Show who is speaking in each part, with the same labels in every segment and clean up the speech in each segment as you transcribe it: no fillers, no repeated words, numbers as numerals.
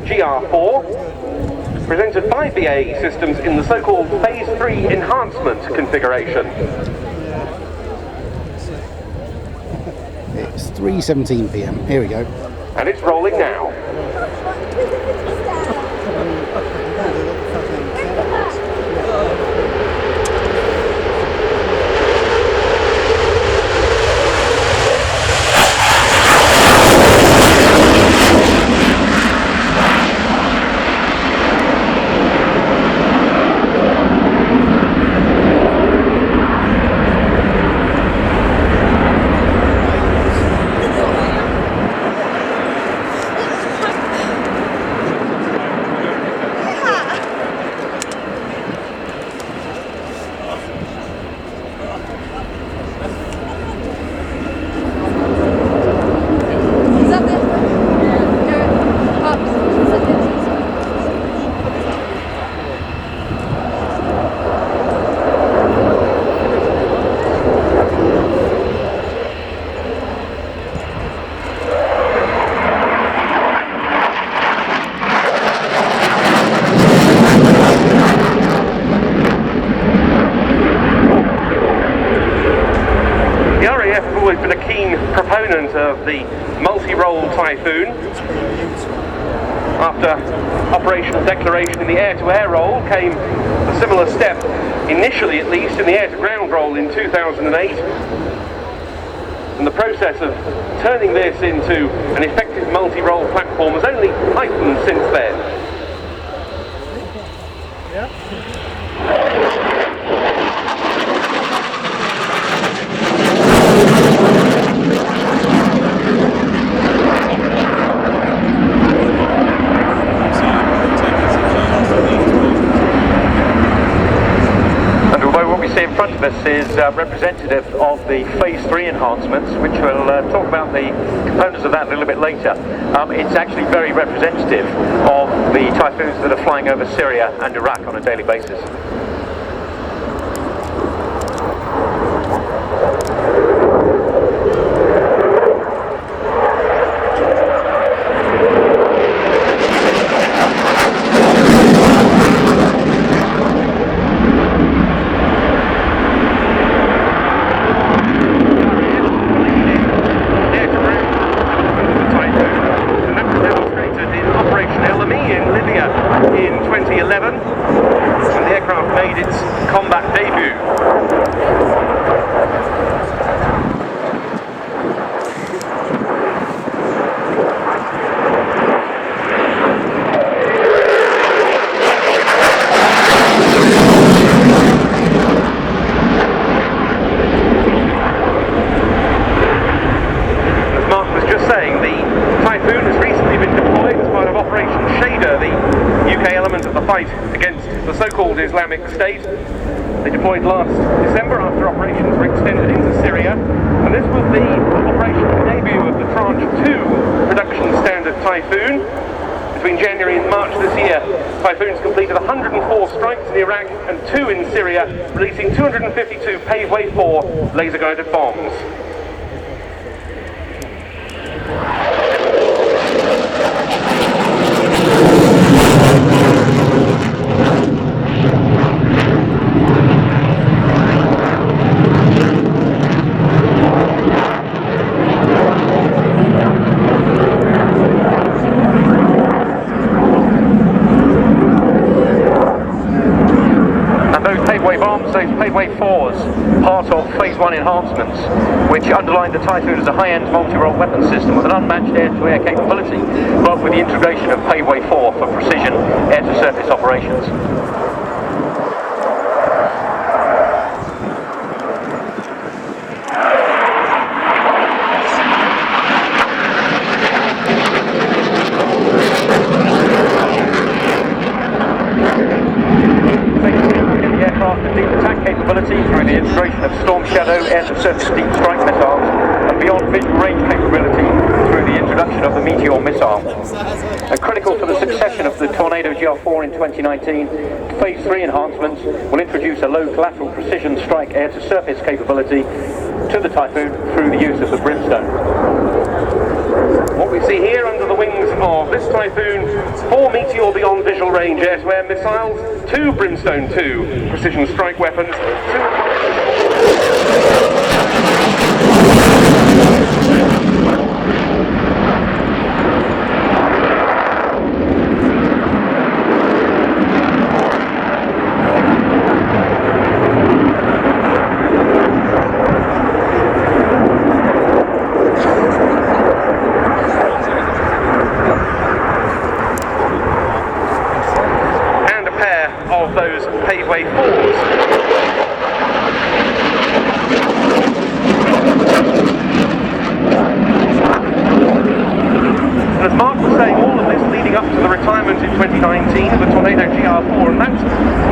Speaker 1: GR4, presented by BAE Systems in the so-called Phase 3 enhancement configuration.
Speaker 2: It's 3:17 p.m. Here we go.
Speaker 1: And it's rolling now. Always been a keen proponent of the multi-role Typhoon. After operational declaration in the air-to-air role came a similar step, initially at least, in the air-to-ground role in 2008. And the process of turning this into an effective multi-role platform has only heightened since then.
Speaker 3: In front of us is representative of the Phase 3 enhancements, which we'll talk about the components of that a little bit later. It's actually very representative of the Typhoons that are flying over Syria and Iraq on a daily basis.
Speaker 1: In 2011, when the aircraft made its combat debut. As Mark was just saying, the Typhoon has recently been deployed as part of Operation Shader, the UK element of the fight against the so-called Islamic State. They deployed last December after operations were extended into Syria, and this was the operational debut of the Tranche 2 production standard Typhoon. Between January and March this year, Typhoons completed 104 strikes in Iraq and 2 in Syria, releasing 252 Paveway 4 laser-guided bombs. Those Paveway 4s, part of Phase 1 enhancements, which underlined the Typhoon as a high-end multi-role weapon system with an unmatched air-to-air capability, but with the integration of Paveway 4 for precision air-to-surface operations. Through the integration of Storm Shadow air-to-surface deep strike missiles and beyond visual range capability through the introduction of the Meteor missile. And critical to the succession of the Tornado GR4 in 2019, Phase 3 enhancements will introduce a low collateral precision strike air-to-surface capability to the Typhoon through the use of the Brimstone. What we We see here under the wings of this Typhoon 4 Meteor Beyond Visual Range air-to-air missiles, 2 Brimstone 2 precision strike weapons, 2 of those paveway 4s. And as Mark was saying, all of this leading up to the retirement in 2019 of the Tornado GR4, and that's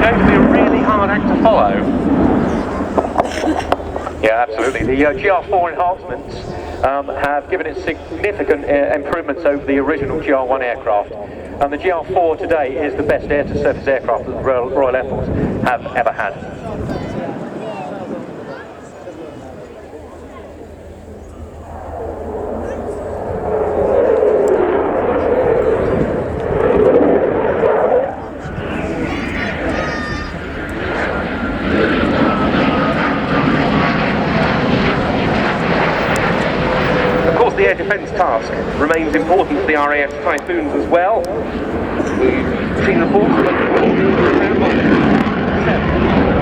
Speaker 1: going to be a really hard act to follow.
Speaker 3: Yeah, absolutely. The GR4 enhancements have given it significant improvements over the original GR1 aircraft. And the GR4 today is the best air-to-surface aircraft that the Royal Air Force have ever had.
Speaker 1: The air defence task remains important for the RIAT Typhoons as well. We've seen reports of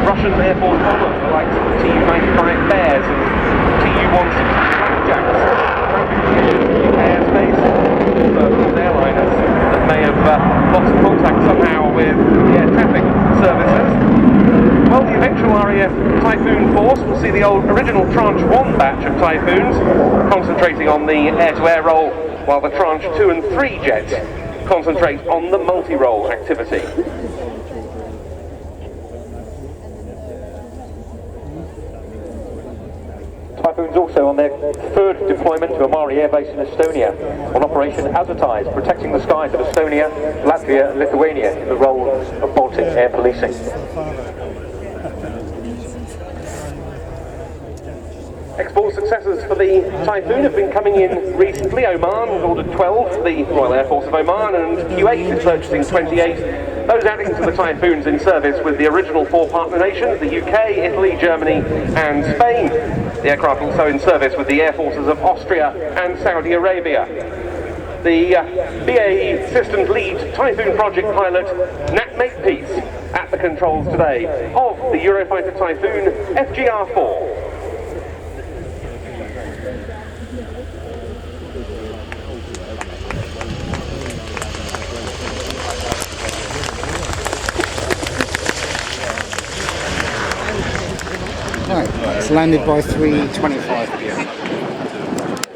Speaker 1: Russian Air Force bombers, the likes of Tu-95 Bears and Tu-116 Blackjacks, UK airspace, for airliners that may have lost contact somehow with the air traffic services. Well, the eventual RAF Typhoon force will see the old original Tranche 1 batch of Typhoons concentrating on the air-to-air role, while the Tranche 2 and 3 jets concentrate on the multi-role activity.
Speaker 3: Typhoons also on their third deployment to Amari Air Base in Estonia on Operation Advertise, protecting the skies of Estonia, Latvia and Lithuania in the role of Baltic air policing.
Speaker 1: Export successes for the Typhoon have been coming in recently. Oman has ordered 12 for the Royal Air Force of Oman, and Kuwait is purchasing 28. Those adding to the Typhoons in service with the original 4 partner nations, the UK, Italy, Germany and Spain. The aircraft also in service with the air forces of Austria and Saudi Arabia. The BAE Systems lead Typhoon project pilot Nat Makepeace at the controls today of the Eurofighter Typhoon FGR4.
Speaker 2: Right, it's landed by 3:25 p.m.